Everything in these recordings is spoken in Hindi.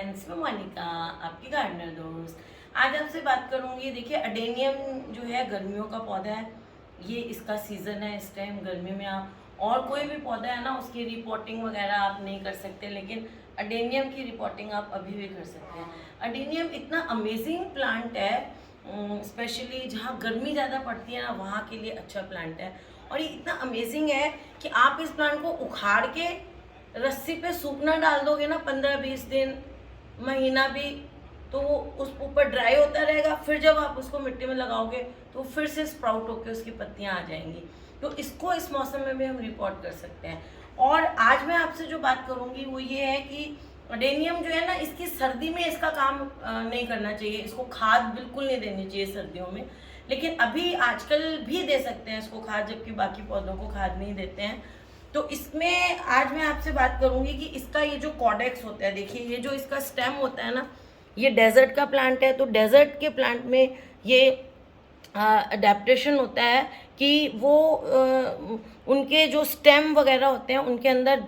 फ्रेंड्स, मैं मोनिका आपकी गार्डनर दोस्त। आज आपसे बात करूंगी। देखिए, अडेनियम जो है गर्मियों का पौधा है। ये इसका सीज़न है। इस टाइम गर्मी में आप और कोई भी पौधा है ना, उसकी रिपोर्टिंग वगैरह आप नहीं कर सकते, लेकिन अडेनियम की रिपोर्टिंग आप अभी भी कर सकते हैं। अडेनियम इतना अमेजिंग प्लांट है, स्पेशली जहाँ गर्मी ज़्यादा पड़ती है ना, वहाँ के लिए अच्छा प्लांट है। और ये इतना अमेजिंग है कि आप इस प्लांट को उखाड़ के रस्सी पे सूखना डाल दोगे ना, 15-20 दिन, महीना भी, तो वो उस ऊपर ड्राई होता रहेगा। फिर जब आप उसको मिट्टी में लगाओगे तो फिर से स्प्राउट होके उसकी पत्तियां आ जाएंगी। तो इसको इस मौसम में भी हम रिपोर्ट कर सकते हैं। और आज मैं आपसे जो बात करूंगी वो ये है कि अडेनियम जो है ना, इसकी सर्दी में इसका काम नहीं करना चाहिए। इसको खाद बिल्कुल नहीं देनी चाहिए सर्दियों में, लेकिन अभी आजकल भी दे सकते हैं इसको खाद, जबकि बाकी पौधों को खाद नहीं देते हैं। तो इसमें आज मैं आपसे बात करूंगी कि इसका ये जो कॉडेक्स होता है, देखिए ये जो इसका स्टेम होता है ना, ये डेजर्ट का प्लांट है। तो डेजर्ट के प्लांट में ये अडेप्टेशन होता है कि वो उनके जो स्टेम वगैरह होते हैं उनके अंदर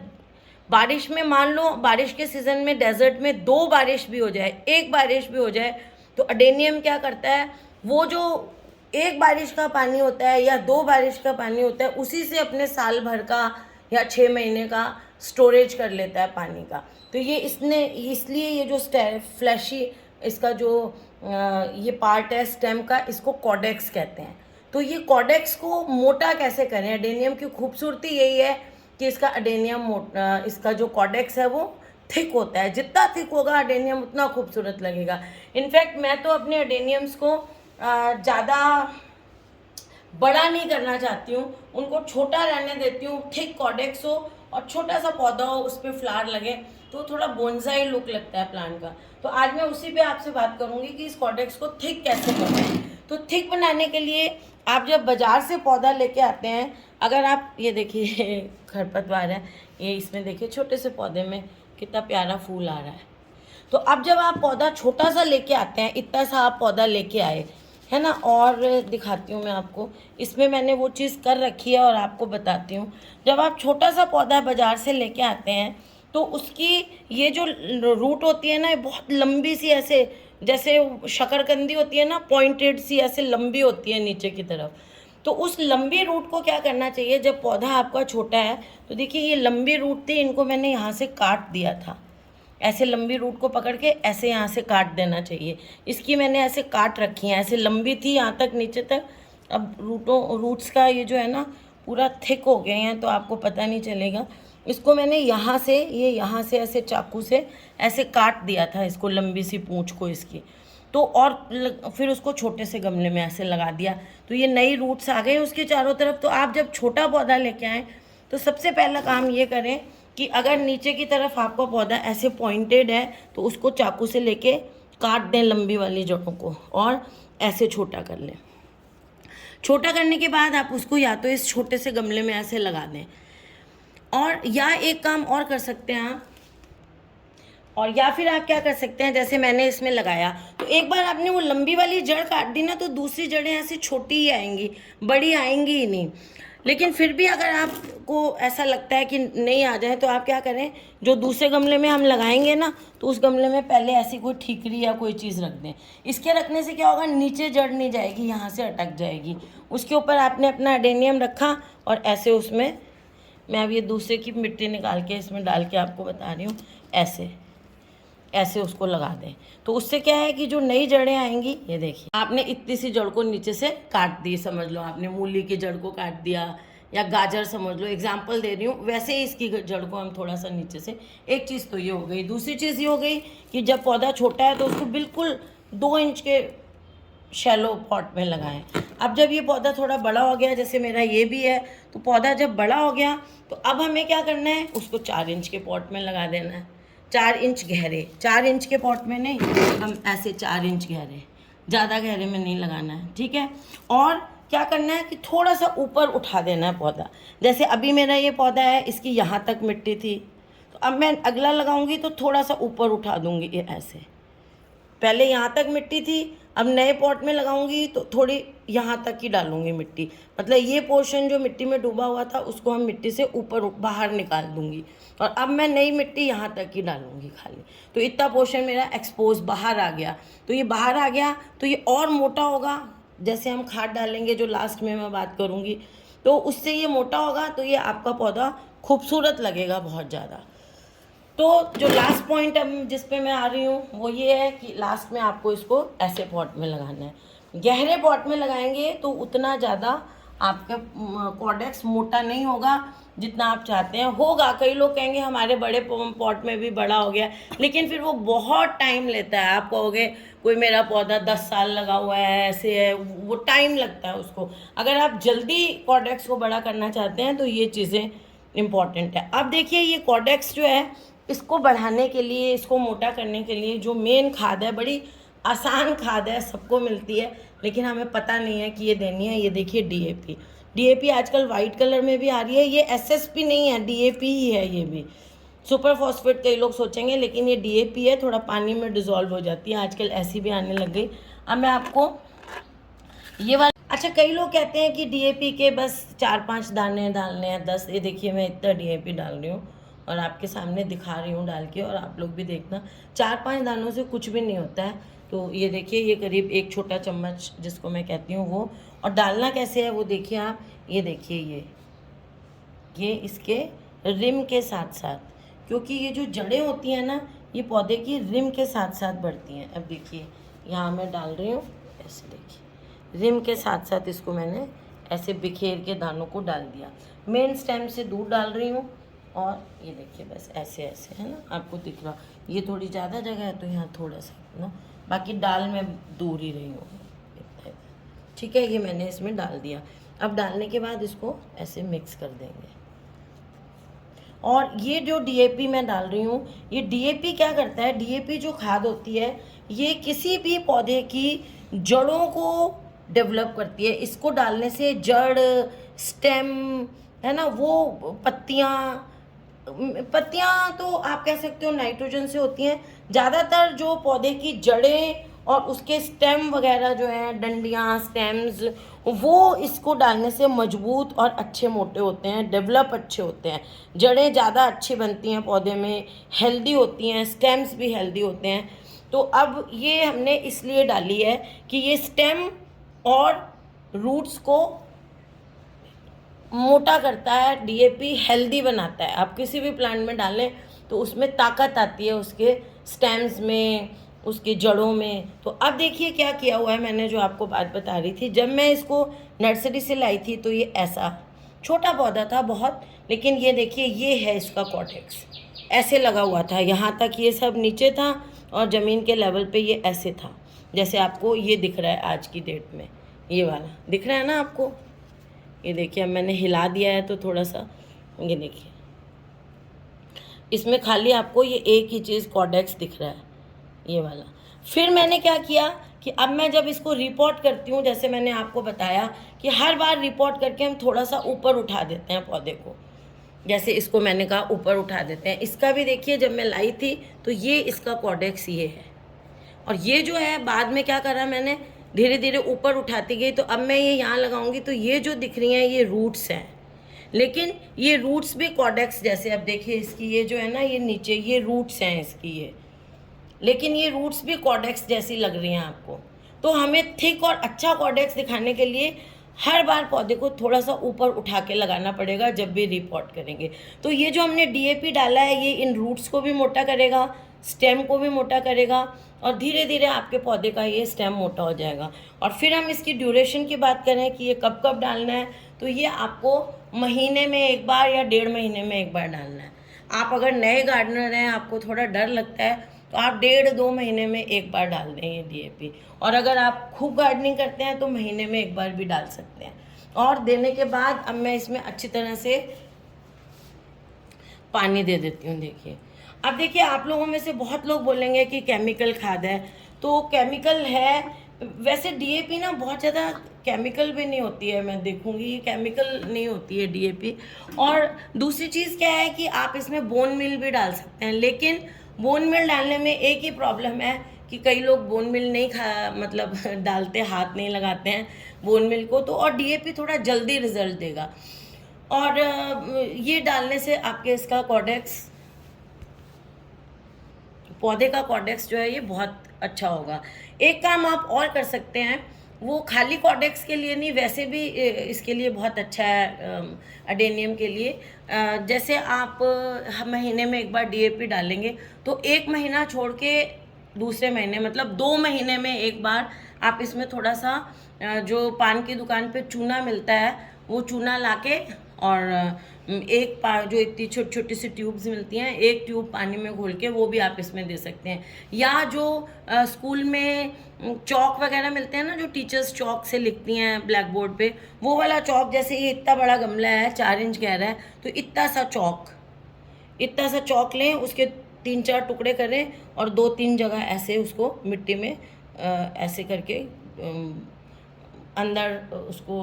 बारिश में, मान लो बारिश के सीज़न में डेजर्ट में 2 बारिश भी हो जाए, 1 बारिश भी हो जाए, तो अडेनियम क्या करता है, वो जो 1 बारिश का पानी होता है या 2 बारिश का पानी होता है, उसी से अपने साल भर का या 6 महीने का स्टोरेज कर लेता है पानी का। तो ये इसने इसलिए ये जो फ्लैशी इसका जो ये पार्ट है स्टेम का, इसको कॉडेक्स कहते हैं। तो ये कॉडेक्स को मोटा कैसे करें? अडेनियम की खूबसूरती यही है कि इसका अडेनियम इसका जो कॉडेक्स है वो थिक होता है। जितना थिक होगा अडेनियम उतना खूबसूरत लगेगा। इनफैक्ट मैं तो अपने अडेनियम्स को ज़्यादा बड़ा नहीं करना चाहती हूँ, उनको छोटा रहने देती हूँ। थिक कॉडेक्स हो और छोटा सा पौधा हो, उस पर फ्लावर लगे, तो थोड़ा बोनसाई लुक लगता है प्लांट का। तो आज मैं उसी पे आपसे बात करूँगी कि इस कॉडेक्स को थिक कैसे बनाएं। तो थिक बनाने के लिए आप जब बाज़ार से पौधा लेके आते हैं, अगर आप ये देखिए खरपतवार है ये, इसमें देखिए छोटे से पौधे में कितना प्यारा फूल आ रहा है। तो अब जब आप पौधा छोटा सा लेके आते हैं, इतना सा आप पौधा लेके आए है ना, और दिखाती हूँ मैं आपको, इसमें मैंने वो चीज़ कर रखी है और आपको बताती हूँ। जब आप छोटा सा पौधा बाज़ार से लेके आते हैं तो उसकी ये जो रूट होती है ना, ये बहुत लंबी सी, ऐसे जैसे शकरकंदी होती है ना, पॉइंटेड सी ऐसे लंबी होती है नीचे की तरफ। तो उस लंबी रूट को क्या करना चाहिए, जब पौधा आपका छोटा है तो देखिए ये लंबी रूट थी, इनको मैंने यहाँ से काट दिया था। ऐसे लंबी रूट को पकड़ के ऐसे यहाँ से काट देना चाहिए। इसकी मैंने ऐसे काट रखी है, ऐसे लंबी थी यहाँ तक नीचे तक। अब रूट्स का ये जो है ना पूरा थिक हो गए हैं, तो आपको पता नहीं चलेगा। इसको मैंने यहाँ से, ये यहाँ से ऐसे चाकू से ऐसे काट दिया था, इसको लंबी सी पूँछ को इसकी। तो और फिर उसको छोटे से गमले में ऐसे लगा दिया, तो ये नई रूट्स आ गए उसके चारों तरफ। तो आप जब छोटा पौधा लेके आएँ तो सबसे पहला काम ये करें कि अगर नीचे की तरफ आपका पौधा ऐसे पॉइंटेड है तो उसको चाकू से लेके काट दें लंबी वाली जड़ों को और ऐसे छोटा कर लें। छोटा करने के बाद आप उसको या तो इस छोटे से गमले में ऐसे लगा दें, और या एक काम और कर सकते हैं आप, और या फिर आप क्या कर सकते हैं, जैसे मैंने इसमें लगाया तो एक बार आपने वो लंबी वाली जड़ काट दी ना, तो दूसरी जड़ें ऐसी छोटी ही आएंगी, बड़ी आएंगी ही नहीं। लेकिन फिर भी अगर आपको ऐसा लगता है कि नहीं आ जाए, तो आप क्या करें, जो दूसरे गमले में हम लगाएंगे ना, तो उस गमले में पहले ऐसी कोई ठीकरी या कोई चीज़ रख दें। इसके रखने से क्या होगा, नीचे जड़ नहीं जाएगी, यहाँ से अटक जाएगी। उसके ऊपर आपने अपना अडेनियम रखा और ऐसे उसमें, मैं अब ये दूसरे की मिट्टी निकाल के इसमें डाल के आपको बता रही हूँ, ऐसे ऐसे उसको लगा दें। तो उससे क्या है कि जो नई जड़ें आएंगी, ये देखिए आपने इतनी सी जड़ को नीचे से काट दी, समझ लो आपने मूली की जड़ को काट दिया या गाजर समझ लो, एग्जाम्पल दे रही हूँ, वैसे ही इसकी जड़ को हम थोड़ा सा नीचे से। एक चीज़ तो ये हो गई। दूसरी चीज़ ये हो गई कि जब पौधा छोटा है तो उसको बिल्कुल 2 इंच के शैलो पॉट में लगाएं। अब जब ये पौधा थोड़ा बड़ा हो गया, जैसे मेरा ये भी है, तो पौधा जब बड़ा हो गया तो अब हमें क्या करना है, उसको 4 इंच के पॉट में लगा देना है। 4 इंच गहरे, 4 इंच के पॉट में नहीं, हम ऐसे 4 इंच गहरे, ज़्यादा गहरे में नहीं लगाना है, ठीक है। और क्या करना है कि थोड़ा सा ऊपर उठा देना है पौधा। जैसे अभी मेरा ये पौधा है, इसकी यहाँ तक मिट्टी थी, तो अब मैं अगला लगाऊंगी तो थोड़ा सा ऊपर उठा दूंगी, ये ऐसे। पहले यहाँ तक मिट्टी थी, अब नए पॉट में लगाऊंगी तो थोड़ी यहाँ तक ही डालूंगी मिट्टी, मतलब ये पोर्शन जो मिट्टी में डूबा हुआ था उसको हम मिट्टी से ऊपर बाहर निकाल दूंगी, और अब मैं नई मिट्टी यहाँ तक ही डालूंगी खाली। तो इतना पोर्शन मेरा एक्सपोज बाहर आ गया। तो ये बाहर आ गया तो ये और मोटा होगा, जैसे हम खाद डालेंगे जो लास्ट में मैं बात करूँगी, तो उससे ये मोटा होगा, तो ये आपका पौधा खूबसूरत लगेगा बहुत ज़्यादा। तो जो लास्ट पॉइंट अब जिस पे मैं आ रही हूँ वो ये है कि लास्ट में आपको इसको ऐसे पॉट में लगाना है। गहरे पॉट में लगाएंगे तो उतना ज़्यादा आपका कॉडेक्स मोटा नहीं होगा जितना आप चाहते हैं। होगा, कई लोग कहेंगे हमारे बड़े पॉट में भी बड़ा हो गया, लेकिन फिर वो बहुत टाइम लेता है। आप कहोगे कोई मेरा पौधा 10 साल लगा हुआ है, ऐसे है, वो टाइम लगता है उसको। अगर आप जल्दी कॉडेक्स को बड़ा करना चाहते हैं तो ये चीज़ें इम्पॉर्टेंट है। अब देखिए ये कॉडेक्स जो है, इसको बढ़ाने के लिए, इसको मोटा करने के लिए जो मेन खाद है, बड़ी आसान खाद है, सबको मिलती है, लेकिन हमें पता नहीं है कि ये देनी है। ये देखिए डीएपी। डीएपी आजकल वाइट कलर में भी आ रही है, ये एसएसपी नहीं है, डीएपी ही है। ये भी सुपर फॉस्फेट कई लोग सोचेंगे, लेकिन ये डीएपी है, थोड़ा पानी में डिजोल्व हो जाती है, आजकल ऐसी भी आने लग गई। अब मैं आपको ये वाला, अच्छा कई लोग कहते हैं कि डीएपी के बस 4-5 दाने डालने हैं, 10। ये देखिए मैं इतना डीएपी डाल रही हूँ और आपके सामने दिखा रही हूँ डाल के, और आप लोग भी देखना 4-5 दानों से कुछ भी नहीं होता है। तो ये देखिए ये करीब 1 छोटा चम्मच जिसको मैं कहती हूँ वो, और डालना कैसे है वो देखिए आप। ये देखिए ये इसके रिम के साथ साथ, क्योंकि ये जो जड़ें होती हैं ना, ये पौधे की रिम के साथ साथ बढ़ती हैं। अब देखिए यहाँ मैं डाल रही हूँ ऐसे, देखिए रिम के साथ साथ इसको मैंने ऐसे बिखेर के दानों को डाल दिया। मेन स्टेम से दूर डाल रही हूँ, और ये देखिए बस ऐसे ऐसे, है ना, आपको दिख रहा। ये थोड़ी ज़्यादा जगह है तो यहाँ थोड़ा सा ना, बाकी डाल मैं दूर ही रही हूँ, ठीक है। ये मैंने इसमें डाल दिया। अब डालने के बाद इसको ऐसे मिक्स कर देंगे। और ये जो डीएपी मैं डाल रही हूँ, ये डीएपी क्या करता है, डीएपी जो खाद होती है ये किसी भी पौधे की जड़ों को डेवलप करती है। इसको डालने से जड़, स्टेम, है ना, वो पत्तियाँ तो आप कह सकते हो नाइट्रोजन से होती हैं। ज़्यादातर जो पौधे की जड़ें और उसके स्टेम वगैरह जो हैं, डंडियाँ, स्टेम्स, वो इसको डालने से मजबूत और अच्छे मोटे होते हैं, डेवलप अच्छे होते हैं। जड़ें ज़्यादा अच्छी बनती हैं पौधे में, हेल्दी होती हैं, स्टेम्स भी हेल्दी होते हैं। तो अब ये हमने इसलिए डाली है कि ये स्टेम और रूट्स को मोटा करता है, डीएपी हेल्दी बनाता है। आप किसी भी प्लांट में डालें तो उसमें ताकत आती है, उसके स्टेम्स में, उसकी जड़ों में। तो अब देखिए क्या किया हुआ है मैंने, जो आपको बात बता रही थी। जब मैं इसको नर्सरी से लाई थी तो ये ऐसा छोटा पौधा था बहुत, लेकिन ये देखिए ये है इसका कॉटेक्स, ऐसे लगा हुआ था, यहाँ तक ये सब नीचे था और ज़मीन के लेवल पे ये ऐसे था, जैसे आपको ये दिख रहा है आज की डेट में, ये वाला दिख रहा है ना आपको। ये देखिए अब मैंने हिला दिया है तो थोड़ा सा, ये देखिए इसमें खाली आपको ये एक ही चीज़ कॉडेक्स दिख रहा है, ये वाला। फिर मैंने क्या किया कि अब मैं जब इसको रिपोर्ट करती हूँ, जैसे मैंने आपको बताया कि हर बार रिपोर्ट करके हम थोड़ा सा ऊपर उठा देते हैं पौधे को, जैसे इसको मैंने कहा ऊपर उठा देते हैं। इसका भी देखिए जब मैं लाई थी तो ये इसका कॉडेक्स ये है, और ये जो है बाद में क्या करा मैंने, धीरे धीरे ऊपर उठाती गई। तो अब मैं ये यहाँ लगाऊंगी तो ये जो दिख रही हैं ये रूट्स हैं, लेकिन ये रूट्स भी कॉडेक्स जैसे, अब देखिए इसकी ये जो है ना, ये नीचे ये रूट्स हैं इसकी ये, लेकिन ये रूट्स भी कॉडेक्स जैसी लग रही हैं आपको। तो हमें थिक और अच्छा कॉडेक्स दिखाने के लिए हर बार पौधे को थोड़ा सा ऊपर उठा के लगाना पड़ेगा जब भी रिपोर्ट करेंगे। तो ये जो हमने डीएपी डाला है ये इन रूट्स को भी मोटा करेगा, स्टेम को भी मोटा करेगा, और धीरे धीरे आपके पौधे का ये स्टेम मोटा हो जाएगा। और फिर हम इसकी ड्यूरेशन की बात करें कि ये कब कब डालना है, तो ये आपको महीने में एक बार या 1.5 महीने में एक बार डालना है। आप अगर नए गार्डनर हैं, आपको थोड़ा डर लगता है, तो आप 1.5-2 महीने में एक बार डाल दें ये डीएपी। और अगर आप खूब गार्डनिंग करते हैं तो महीने में एक बार भी डाल सकते हैं। और देने के बाद अब मैं इसमें अच्छी तरह से पानी दे देती हूँ। देखिए अब देखिए आप लोगों में से बहुत लोग बोलेंगे कि केमिकल खाद है, तो केमिकल है, वैसे डीएपी ना बहुत ज़्यादा केमिकल भी नहीं होती है, मैं देखूंगी ये केमिकल नहीं होती है डीएपी। और दूसरी चीज़ क्या है कि आप इसमें बोन मिल भी डाल सकते हैं, लेकिन बोन मिल डालने में एक ही प्रॉब्लम है कि कई लोग बोन मिल नहीं मतलब डालते, हाथ नहीं लगाते हैं बोन मिल को, तो और डीएपी थोड़ा जल्दी रिजल्ट देगा। और ये डालने से आपके इसका कॉर्डेक्स, पौधे का कॉर्डेक्स जो है ये बहुत अच्छा होगा। एक काम आप और कर सकते हैं, वो खाली कॉर्डेक्स के लिए नहीं, वैसे भी इसके लिए बहुत अच्छा है अडेनियम के लिए। जैसे आप महीने में एक बार डीएपी डालेंगे तो 1 महीना छोड़ के दूसरे महीने, मतलब 2 महीने में एक बार आप इसमें थोड़ा सा जो पान की दुकान पे चूना मिलता है वो चूना लाके, और जो इतनी छोटी छोटी सी ट्यूब्स मिलती हैं, एक ट्यूब पानी में घोल के वो भी आप इसमें दे सकते हैं। या जो स्कूल में चौक वगैरह मिलते हैं ना, जो टीचर्स चौक से लिखती हैं ब्लैक बोर्ड पे, वो वाला चौक, जैसे ये इतना बड़ा गमला है 4 इंच गहरा है, तो इतना सा चौक लें, उसके 3-4 टुकड़े करें और 2-3 जगह ऐसे उसको मिट्टी में ऐसे करके अंदर उसको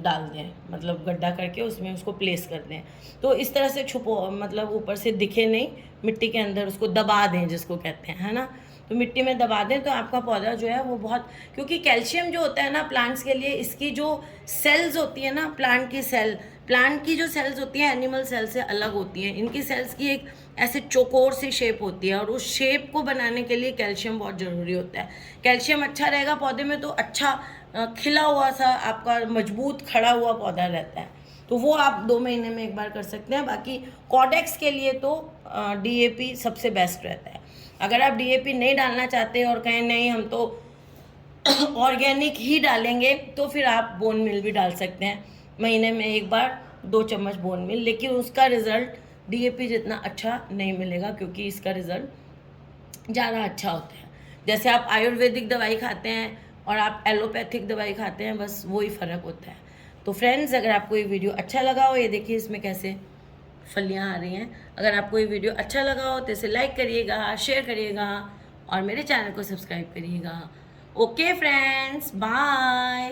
डाल दें, मतलब गड्ढा करके उसमें उसको प्लेस कर दें। तो इस तरह से मतलब ऊपर से दिखे नहीं, मिट्टी के अंदर उसको दबा दें, जिसको कहते हैं, है ना। तो मिट्टी में दबा दें तो आपका पौधा जो है वो बहुत, क्योंकि कैल्शियम जो होता है ना प्लांट्स के लिए, इसकी जो सेल्स होती है ना, प्लांट की जो सेल्स होती हैं एनिमल सेल से अलग होती हैं। इनकी सेल्स की एक ऐसे चौकोर सी शेप होती है, और उस शेप को बनाने के लिए कैल्शियम बहुत ज़रूरी होता है। कैल्शियम अच्छा रहेगा पौधे में तो अच्छा खिला हुआ सा आपका मजबूत खड़ा हुआ पौधा रहता है। तो वो आप 2 महीने में एक बार कर सकते हैं। बाकी कॉर्डेक्स के लिए तो डीएपी सबसे बेस्ट रहता है। अगर आप डीएपी नहीं डालना चाहते और कहें नहीं हम तो ऑर्गेनिक ही डालेंगे, तो फिर आप बोन मिल भी डाल सकते हैं महीने में एक बार 2 चम्मच बोन मिल, लेकिन उसका रिज़ल्ट डीएपी जितना अच्छा नहीं मिलेगा, क्योंकि इसका रिज़ल्ट ज़्यादा अच्छा होता है। जैसे आप आयुर्वेदिक दवाई खाते हैं और आप एलोपैथिक दवाई खाते हैं, बस वही फ़र्क होता है। तो फ्रेंड्स, अगर आपको ये वीडियो अच्छा लगा हो, ये देखिए इसमें कैसे फलियाँ आ रही हैं, अगर आपको ये वीडियो अच्छा लगा हो तो इसे लाइक करिएगा, शेयर करिएगा और मेरे चैनल को सब्सक्राइब करिएगा। Okay friends, bye.